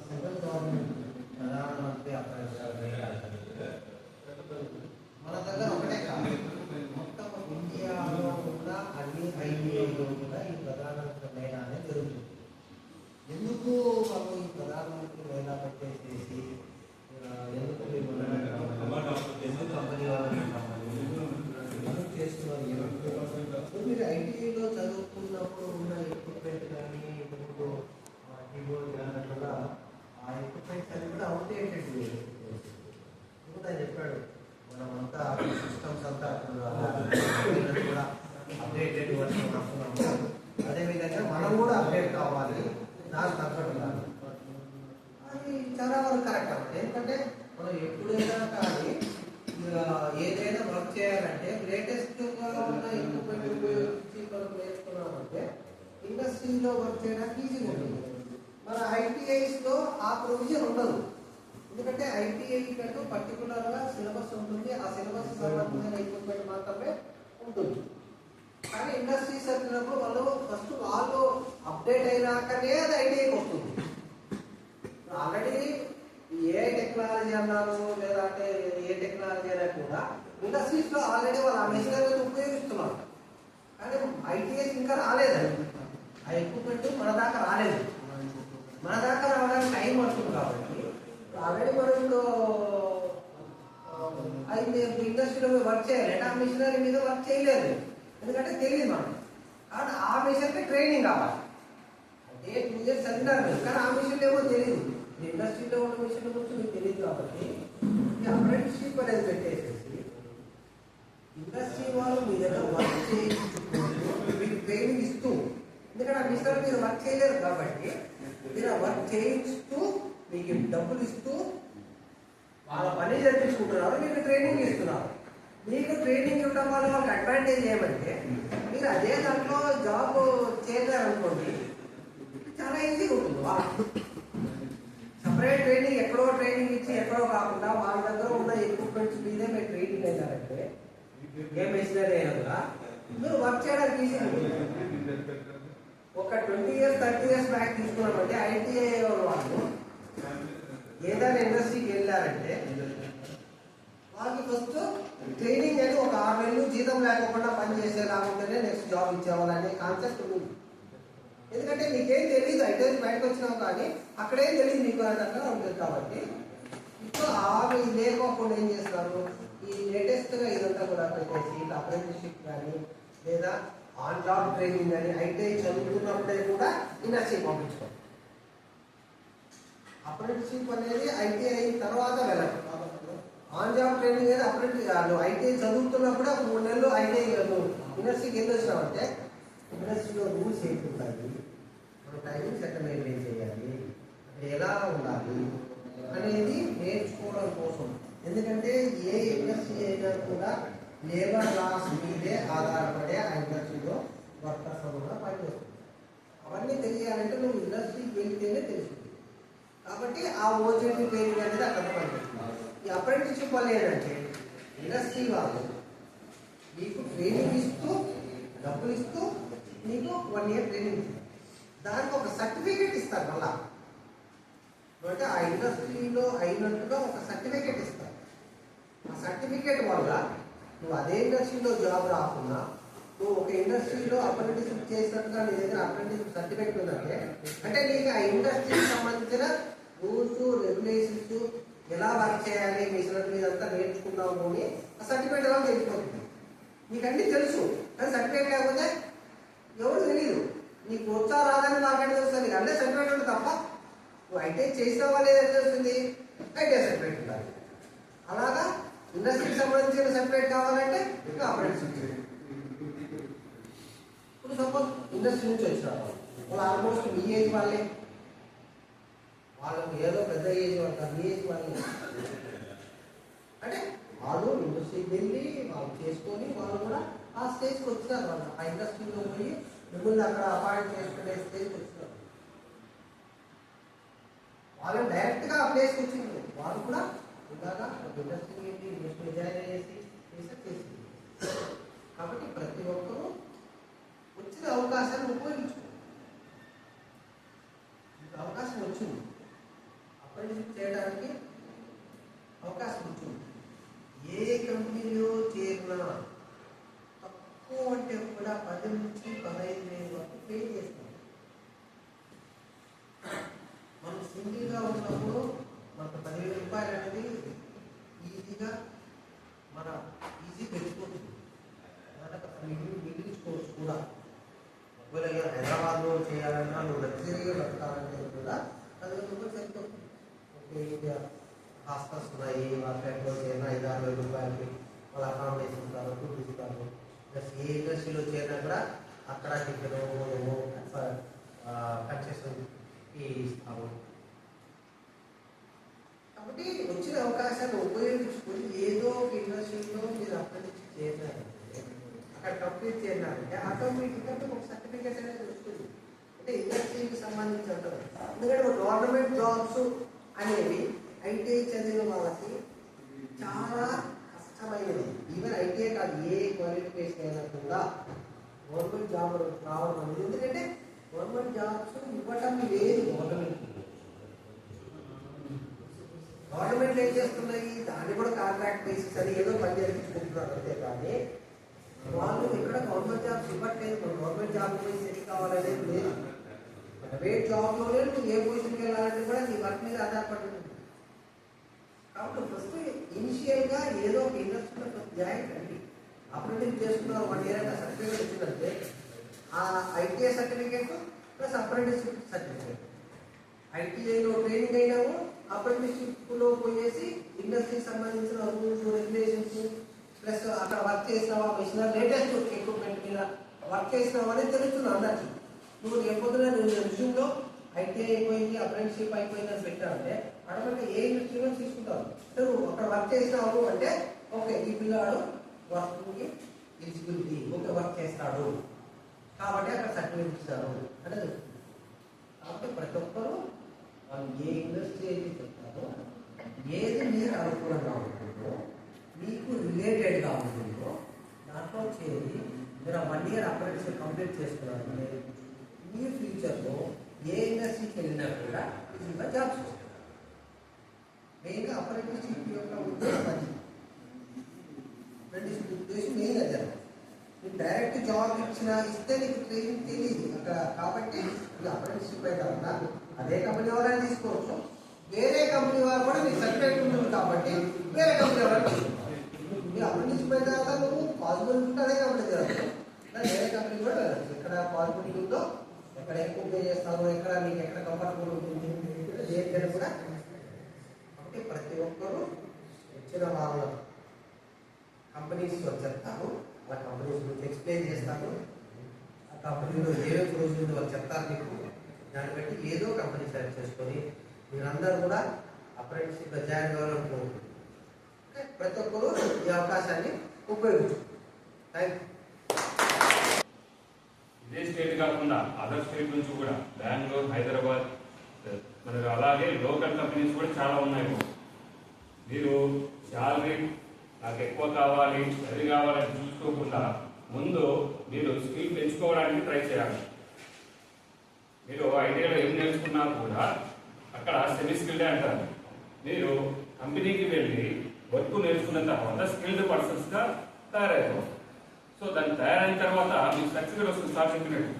Central government ప్రధానమంత్రి మన దగ్గర ఒకటే కాదు, మొత్తం ఇండియాలో ఉన్న అన్ని ఐటీఐలో కూడా ఈ ప్రధానమంత్రి మేళా అనేది జరుగుతుంది. ఎందుకు మనం ఈ ప్రధానమంత్రి మేళా పెట్టేసేసి ఎందుకు ఎందుకు కంపెనీ వాళ్ళని ఎందుకు చేస్తున్నారు? మీరు ఐటీఐలో చదువుకున్నప్పుడు ఉన్న ఎక్విప్మెంట్ కానీ ఇప్పుడు కీబోర్డ్ కానీ కూడా ఆ ఎక్విప్మెంట్స్ అన్ని కూడా అవుట్డేటెడ్. ఇప్పుడు ఆయన చెప్పాడు మనమంతా సిస్టమ్స్ అంతా కూడా అప్డేటెడ్ వర్షన్ వస్తున్నాము. అదేవిధంగా మనం కూడా అప్డేట్ కావాలి, దానికి తగ్గట్టు అది చాలా వరకు కరెక్ట్ అవ్వదు. ఎందుకంటే మనం ఎప్పుడైనా కానీ ఏదైనా వర్క్ చేయాలంటే లేటెస్ట్గా ఉన్న ఎక్విప్మెంట్ ఉపయోగించి మనం నేర్చుకున్నామంటే ఇండస్ట్రీలో వర్క్ చేయడానికి ఈజీగా ఉంటుంది. మన ఐటీఐస్లో ఆ ప్రొవిజన్ ఉండదు. ఎందుకంటే ఐటీఐ కంటూ పర్టికులర్గా సిలబస్ ఉంటుంది, ఆ సిలబస్ సంబంధించిన ఎక్విప్మెంట్ మాత్రమే ఉంటుంది. కానీ ఇండస్ట్రీస్ వచ్చినప్పుడు వాళ్ళు అప్డేట్ అయినాకనే అది ఐటీఐకి వస్తుంది. ఆల్రెడీ ఏ టెక్నాలజీ అన్నారు లేదంటే ఏ టెక్నాలజీ అయినా కూడా ఇండస్ట్రీస్లో ఆల్రెడీ వాళ్ళు ఆ మెషినరీని ఉపయోగిస్తున్నారు. కానీ ఐటీఐస్ ఇంకా రాలేదండి, ఆ ఎక్విప్మెంట్ మన దాకా రాలేదు. మన దాకా రావడానికి టైం పడుతుంది. కాబట్టి ఆల్రెడీ మనం ఇప్పుడు అది ఇండస్ట్రీలో వర్క్ చేయాలి అంటే ఆ మిషనరీ మీద వర్క్ చేయలేదు, ఎందుకంటే తెలియదు మనం. కాబట్టి ఆ మిషన్కి ట్రైనింగ్ కావాలి. అంటే 2 years చదివినారు కానీ ఆ మిషన్ ఏమో తెలియదు. ఇండస్ట్రీలో ఉన్న మిషన్ గురించి మీకు తెలియదు. కాబట్టి ఈ అప్రెంటిస్షిప్ అనేది పెట్టేసేసి ఇండస్ట్రీ వాళ్ళు మీ దగ్గర వర్క్ చేయించుకుంటూ మీకు ట్రైనింగ్ ఇస్తూ, ఎందుకంటే ఆ మిషన్ మీరు వర్క్ చేయలేరు కాబట్టి మీరు ఆ వర్క్ చేయిస్తూ మీకు డబ్బులు ఇస్తూ వాళ్ళ పని జరిపించుకుంటున్నారు, మీకు ట్రైనింగ్ ఇస్తున్నారు. మీకు ట్రైనింగ్ ఇవ్వడం వల్ల వాళ్ళకి అడ్వాంటేజ్ ఏమంటే మీరు అదే దాంట్లో జాబ్ చేయాలనుకోండి చాలా ఈజీగా ఉంటుంది. సపరేట్ ట్రైనింగ్ ఎక్కడో ట్రైనింగ్ ఇచ్చి ఎక్కడో కాకుండా వాళ్ళ దగ్గర ఉన్న ఎక్విప్మెంట్స్ మీదే మీరు ట్రైనింగ్ అయినారంటే ఏ మెషినరీ అయినా కూడా మీరు వర్క్ చేయడానికి ఈజీగా ఉంటుంది. ఒక 20 years 30 years బ్యాక్ తీసుకున్నామంటే ఐటీఐ వాళ్ళు ఏదైనా ఇండస్ట్రీకి వెళ్ళారంటే వాళ్ళకి ఫస్ట్ ట్రైనింగ్ అని ఒక 6 నెలలు జీతం లేకుండా పని చేసేలాగుంటేనే నెక్స్ట్ జాబ్ ఇచ్చేవాళ్ళనే కాన్సెప్ట్ ఉంది. ఎందుకంటే నీకేం తెలియదు, ఐటీఐ బయటకు వచ్చినావు కానీ అక్కడేం తెలియదు నీకు అన్నట్టుగా ఉంటుంది. కాబట్టి ఇప్పుడు ఆమె లేకపోకుండా ఏం చేస్తారు, ఈ లేటెస్ట్గా ఇదంతా కూడా పెట్టేసి ఇట్లా అప్రెంటిస్షిప్ కానీ లేదా ఆన్ జాబ్ ట్రైనింగ్ అని ఐటీఐ చదువుతున్నప్పుడే కూడా ఇండస్ట్రీ పంపించుకోవాలి. అప్రెంటిస్షిప్ అనేది ఐటీఐ అయిన తర్వాత వెళ్ళాలి. ఆన్ జాబ్ ట్రైనింగ్ అనేది ఐటీఐ చదువుతున్నప్పుడే 3 నెలలు ఐటీఐ ఇండస్ట్రీకి వెళ్ళి వచ్చినామంటే ఇండస్ట్రీలో రూల్స్ ఏంటున్నాయి, మన టైమింగ్స్ ఎట్లా మెయింటైన్ చేయాలి, ఎలా ఉండాలి అనేది నేర్చుకోవడం కోసం. ఎందుకంటే ఏ ఇండస్ట్రీ అయినా కూడా లేబర్ లాస్ మీదే ఆధారపడే ఆ ఇండస్ట్రీలో వర్కర్స్ కూడా పనిచేస్తుంది. అవన్నీ తెలియాలంటే నువ్వు ఇండస్ట్రీకి వెళ్తేనే తెలుస్తుంది. కాబట్టి ఆ ఓజెడ్ ట్రైనింగ్ అనేది అక్కడ పనిచేస్తుంది. ఈ అప్రెంటిస్షిప్ వల్ల ఏంటంటే ఇండస్ట్రీ వాళ్ళు మీకు ట్రైనింగ్ ఇస్తూ డబ్బులు ఇస్తూ మీకు 1 year ట్రైనింగ్ ఇస్తారు. దానికి ఒక సర్టిఫికేట్ ఇస్తారు. మళ్ళా అంటే ఆ ఇండస్ట్రీలో అయినట్టుగా ఒక సర్టిఫికేట్ ఇస్తారు. ఆ సర్టిఫికేట్ వల్ల నువ్వు అదే ఇండస్ట్రీలో జాబ్ రాకుండా నువ్వు ఒక ఇండస్ట్రీలో అప్రెంటిస్షిప్ చేసినట్టుగా నీ దగ్గర అప్రెంటిస్షిప్ సర్టిఫికేట్ ఉందంటే అంటే నీకు ఆ ఇండస్ట్రీకి సంబంధించిన రూల్స్ రెగ్యులేషన్స్ ఎలా వర్క్ చేయాలి మిషనరీ మీద అంతా నేర్చుకున్నావు అని ఆ సర్టిఫికేట్ వల్ల తెలిసిపోతుంది. నీకు అన్నీ తెలుసు కానీ సర్టిఫికేట్ లేకపోతే ఎవరు తెలియదు. నీకు వచ్చా రాదని నాకంటే తెలుస్తుంది. నీకు అన్నీ సర్టిఫికేట్ ఉంటుంది తప్ప నువ్వు ఐటీఐ చేసిన వాళ్ళు ఏదైతే తెలుస్తుంది ఐటీఐ సర్టిఫికేట్ ఉండాలి. అలాగా ఇండస్ట్రీకి సంబంధించిన సర్టిఫికేట్ కావాలంటే ఇంకా అప్రెంటిస్షిప్. ఇప్పుడు సపోజ్ ఇండస్ట్రీ నుంచి వచ్చినారు వాళ్ళు ఆల్మోస్ట్ మీ ఏజ్ వాళ్ళే, వాళ్ళకి ఏదో పెద్ద ఏజ్ వాళ్ళు మీ ఏజ్ వాళ్ళే అంటే వాళ్ళు ఇండస్ట్రీకి వెళ్ళి వాళ్ళు చేసుకొని వాళ్ళు కూడా ఆ స్టేజ్కి వచ్చినారు. వాళ్ళు ఆ ఇండస్ట్రీలో పోయి మిమ్మల్ని అక్కడ అపాయింట్ చేసుకునే స్టేజ్కి వచ్చినారు. వాళ్ళు డైరెక్ట్గా ఆ ప్లేస్కి వచ్చింది. వాళ్ళు కూడా ఇలాగా ఇండస్ట్రీకి వెళ్ళి ఇండస్ట్రీ జాయిన్ చేసి చేసింది. కాబట్టి ప్రతి ఒక్కరూ వచ్చిన అవకాశాన్ని ఉపయోగించుకోవాలి. చేయాలన్నా నువ్వు లగ్జరీగా బతకాలంటే కూడా 10,000 రూపాయలు సరిపోతుంది. ఓకే, హాస్టల్స్ ఉన్నాయి, వాళ్ళ ఫ్యాక్టరీలో చేరిన 5-6 వేల రూపాయలకి వాళ్ళ అకామిడేషన్ ఇస్తారు, ఫుడ్ ఇస్తారు. ప్లస్ ఏ ఇండస్ట్రీలో చేరినా కూడా అక్కడ టికెట్ కన్సెషన్ ఇస్తారు. కాబట్టి వచ్చిన అవకాశాన్ని ఉపయోగించుకొని ఏదో ఒక ఇండస్ట్రీలో మీరు అప్రెంటిస్ చేరినారంటే, అక్కడ కంప్లీట్ చేరినారంటే ఆటోమేటిక్గా ఒక సర్టిఫికేట్ అనేది వస్తుంది. అంటే ఇండస్ట్రీకి సంబంధించి ఉంటుంది. ఎందుకంటే గవర్నమెంట్ జాబ్స్ అనేవి ఐటీఐ చదివిన వాళ్ళకి చాలా కష్టమైనది. ఈవెన్ ఐటీఐ కాదు, ఏ క్వాలిఫికేషన్ అయినా కూడా గవర్నమెంట్ జాబ్ రావడం అనేది. ఎందుకంటే గవర్నమెంట్ జాబ్స్ ఇవ్వటం లేదు. గవర్నమెంట్ ఏం చేస్తున్నాయి, దాన్ని కూడా కాంట్రాక్ట్ బేసిస్ అని ఏదో పని జరిపించుకుంటున్నారు అంతే. కానీ వాళ్ళు ఇక్కడ గవర్నమెంట్ జాబ్స్ ఇవ్వట్లేదు. గవర్నమెంట్ జాబ్ సెట్ కావాలనేది లేదు. ప్రైవేట్ జాబ్లోనే నువ్వు ఏ పొజిషన్కి వెళ్ళాలంటే కూడా నీ వర్క్ మీద ఆధారపడి ఉంటుంది. కాబట్టి ఫస్ట్ ఇనిషియల్గా ఏదో ఒక ఇండస్ట్రీలో జాయిన్ అండి. అప్రెంటిస్ చేసుకున్నారు 1 year అయినా సర్టిఫికేట్ వచ్చిందంటే ఆ ITI certificate plus apprenticeship certificate. ఐటీఐలో ట్రైనింగ్ అయినాము, అప్రెంటిస్షిప్లో పోయేసి ఇండస్ట్రీకి సంబంధించిన రూల్స్ రెగ్యులేషన్స్ ప్లస్ అక్కడ వర్క్ చేసినావా, మిషనరీ లేటెస్ట్ ఎక్విప్మెంట్ మీద వర్క్ చేసినావా అనేది తెలుస్తుంది అందరికీ. నువ్వు రేపొద్దున రెజ్యూమ్లో ఐటీఐ అయిపోయింది, అప్రెంటిస్షిప్ అయిపోయింది అని పెట్టావంటే ఆటోమేటిక్గా ఏ ఇండస్ట్రీలో తీసుకుంటావు. నువ్వు అక్కడ వర్క్ చేసినావు అంటే ఓకే, ఈ పిల్లాడు వర్క్కి ఎలిజిబిలిటీ, ఓకే వర్క్ చేస్తాడు కాబట్టి అక్కడ సర్టిఫికేట్ ఇస్తారు అంటే. కాబట్టి ప్రతి ఒక్కరూ వాళ్ళు ఏ ఇండస్ట్రీ అయితే చెప్తారో, ఏది మీరు అనుకూలంగా ఉంటుందో, మీకు రిలేటెడ్గా ఉంటుందో దాంట్లో చేరి మీరు 1 year అప్రెంటిస్షిప్ కంప్లీట్ చేసుకున్నారు. మీ ఫ్యూచర్లో ఏ ఇండస్ట్రీకి వెళ్ళినా కూడా ఈజీగా జాబ్స్ వస్తాయి. మెయిన్గా అప్రెంటిస్షిప్ యొక్క ఉద్దేశం అది. అప్రెంటిస్షిప్ ఉద్దేశం మెయిన్ అదే. నీకు డైరెక్ట్ జాబ్ ఇస్తే నీకు ట్రైనింగ్ తెలియదు అక్కడ. కాబట్టి నీకు అప్రెంటిస్షిప్ అయితే కాకుండా అదే కంపెనీ వాళ్ళని తీసుకోవచ్చు, వేరే కంపెనీ వారు కూడా నీకు సర్టిఫికేట్ ఉంటుంది కాబట్టి వేరే కంపెనీ వాళ్ళని తీసుకోవచ్చు. నీ అప్రెంటిస్షిప్ అయితే కాక నువ్వు పాసిబిలిటీ ఉంటే అదే కంపెనీ జరగదు, వేరే కంపెనీ కూడా వెళ్ళచ్చు. ఎక్కడ పాసిబిలిటీ ఉందో, ఎక్కడ ఎక్కువ పే చేస్తాను, ఎక్కడ మీకు ఎక్కడ కంఫర్టబుల్ ఉంటుంది దేనికైనా కూడా. కాబట్టి ప్రతి ఒక్కరూ వచ్చిన వాళ్ళ కంపెనీస్ చెప్తాను, వాళ్ళ కంపెనీస్ గురించి ఎక్స్ప్లెయిన్ చేస్తాను. ఆ కంపెనీలో ఏదో రోజులు వాళ్ళు చెప్తారు మీకు. దాన్ని బట్టి ఏదో కంపెనీ సెలెక్ట్ చేసుకొని మీరందరూ కూడా అప్రెంటిస్షిప్లో జాయిన్ కావాలనుకుంటున్నారు. ప్రతి ఒక్కరూ ఈ అవకాశాన్ని ఉపయోగించు. Thank you. ఇదే స్టేట్ కాకుండా అదర్ స్టేట్ నుంచి కూడా బెంగళూరు, హైదరాబాద్, మనకు అలాగే లోకల్ కంపెనీస్ కూడా చాలా ఉన్నాయి. మీరు శాలరీ నాకు ఎక్కువ కావాలి, అది కావాలని చూసుకోకుండా ముందు మీరు స్కిల్ పెంచుకోవడానికి ట్రై చేయాలి. మీరు ఐటీఐలో ఏం నేర్చుకున్నా కూడా అక్కడ సెమీ స్కిల్డే అంటారు. మీరు కంపెనీకి వెళ్ళి వర్క్ నేర్చుకున్న తర్వాత స్కిల్డ్ పర్సన్స్గా తయారవుతారు. సో దాన్ని తయారైన తర్వాత మీకు సర్టిఫికేట్ వస్తుంది. సార్ చెప్పినట్టు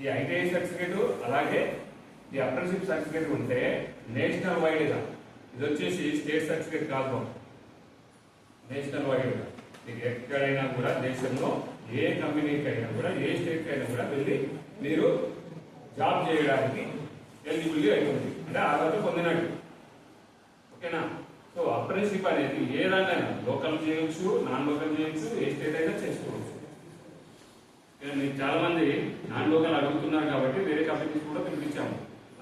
ఈ ఐటీఐ సర్టిఫికేట్ అలాగే ఈ అప్రెంటిస్షిప్ సర్టిఫికేట్ ఉంటే నేషనల్ వైడ్గా, ఇది వచ్చేసి స్టేట్ సర్టిఫికేట్ కాదు, నేషనల్ వైడ్గా మీకు ఎక్కడైనా కూడా దేశంలో ఏ కంపెనీకి అయినా కూడా ఏ స్టేట్కి అయినా కూడా వెళ్ళి మీరు జాబ్ చేయడానికి ఎలిజిబిలిటీ అవుతుంది, అంటే అర్హత పొందినట్టు. ఓకేనా? సో అప్రెంటిస్షిప్ అనేది ఏ రంగైనా లోకల్ చేయొచ్చు, నాన్ లోకల్ చేయొచ్చు, ఏ స్టేట్ అయినా చేసుకోవచ్చు. మీకు చాలా మంది నాన్ లోకల్ అడుగుతున్నారు కాబట్టి వేరే కంపెనీస్ కూడా పిలిపించాము.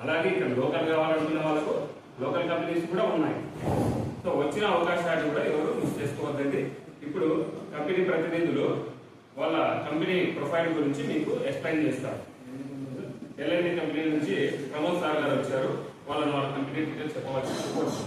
అలాగే ఇక్కడ లోకల్ కావాలనుకున్న వాళ్ళకు లోకల్ కంపెనీస్ కూడా ఉన్నాయి. సో వచ్చిన అవకాశాలు కూడా ఎవరు మిస్ చేసుకోవద్దండి. ఇప్పుడు కంపెనీ ప్రతినిధులు వాళ్ళ కంపెనీ ప్రొఫైల్ గురించి మీకు ఎక్స్ప్లెయిన్ చేస్తారు. ఎల్ఎన్టీ కంపెనీ నుంచి ప్రమోద్ సార్ గారు వచ్చారు, వాళ్ళ కంపెనీ డీటెయిల్స్ చెప్పవచ్చు.